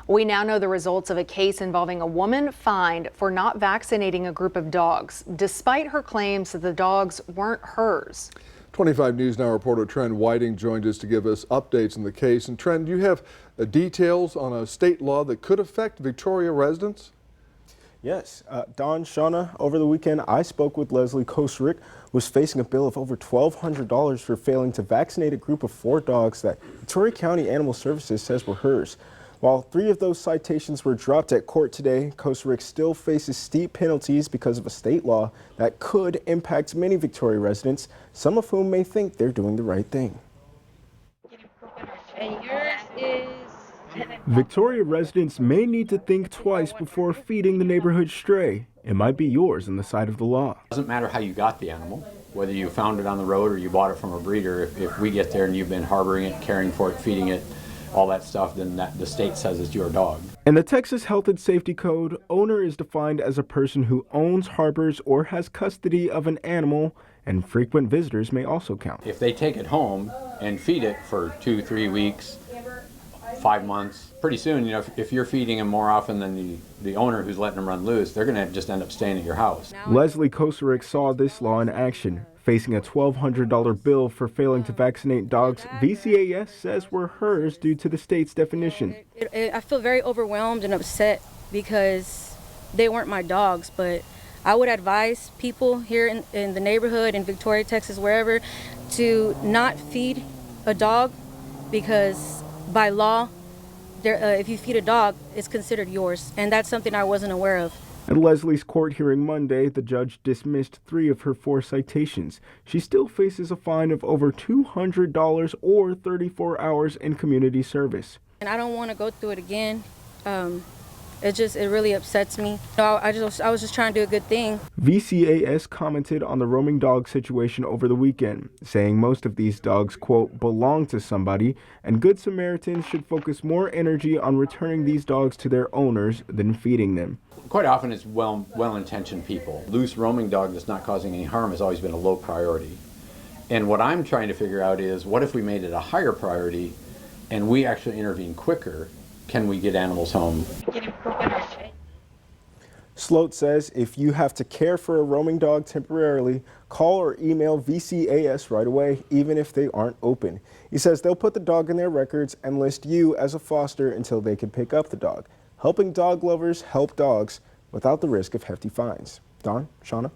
We now know the results of a case involving a woman fined for not vaccinating a group of dogs, despite her claims that the dogs weren't hers. 25 News Now reporter Trent Whiting joined us to give us updates on the case. And Trent, you have details on a state law that could affect Victoria residents? Yes, Don, Shauna, over the weekend I spoke with Leslie Kosrick, who was facing a bill of over $1,200 for failing to vaccinate a group of 4 dogs that Victoria County Animal Services says were hers. While 3 of those citations were dropped at court today, Kosrick still faces steep penalties because of a state law that could impact many Victoria residents, some of whom may think they're doing the right thing. And yours is... Victoria residents may need to think twice before feeding the neighborhood stray. It might be yours on the side of the law. It doesn't matter how you got the animal, whether you found it on the road or you bought it from a breeder. If we get there and you've been harboring it, caring for it, feeding it, all that stuff, then the state says it's your dog. In the Texas Health and Safety Code, owner is defined as a person who owns, harbors, or has custody of an animal, and frequent visitors may also count. If they take it home and feed it for 2-3 weeks, 5 months, pretty soon, you know, if you're feeding them more often than the owner who's letting them run loose, they're going to just end up staying at your house. Leslie Kosrick saw this law in action. Facing a $1,200 bill for failing to vaccinate dogs VCAS says were hers due to the state's definition. I feel very overwhelmed and upset because they weren't my dogs, but I would advise people here in the neighborhood, in Victoria, Texas, wherever, to not feed a dog because by law, if you feed a dog, it's considered yours, and that's something I wasn't aware of. At Leslie's court hearing Monday, the judge dismissed 3 of her 4 citations. She still faces a fine of over $200 or 34 hours in community service. And I don't want to go through it again. It really upsets me. I was just trying to do a good thing. VCAS commented on the roaming dog situation over the weekend, saying most of these dogs, quote, belong to somebody, and Good Samaritans should focus more energy on returning these dogs to their owners than feeding them. Quite often it's well-intentioned people. Loose roaming dog that's not causing any harm has always been a low priority. And what I'm trying to figure out is, what if we made it a higher priority and we actually intervene quicker? Can we get animals home? Sloat says if you have to care for a roaming dog temporarily, call or email VCAS right away, even if they aren't open. He says they'll put the dog in their records and list you as a foster until they can pick up the dog. Helping dog lovers help dogs without the risk of hefty fines. Don, Shauna?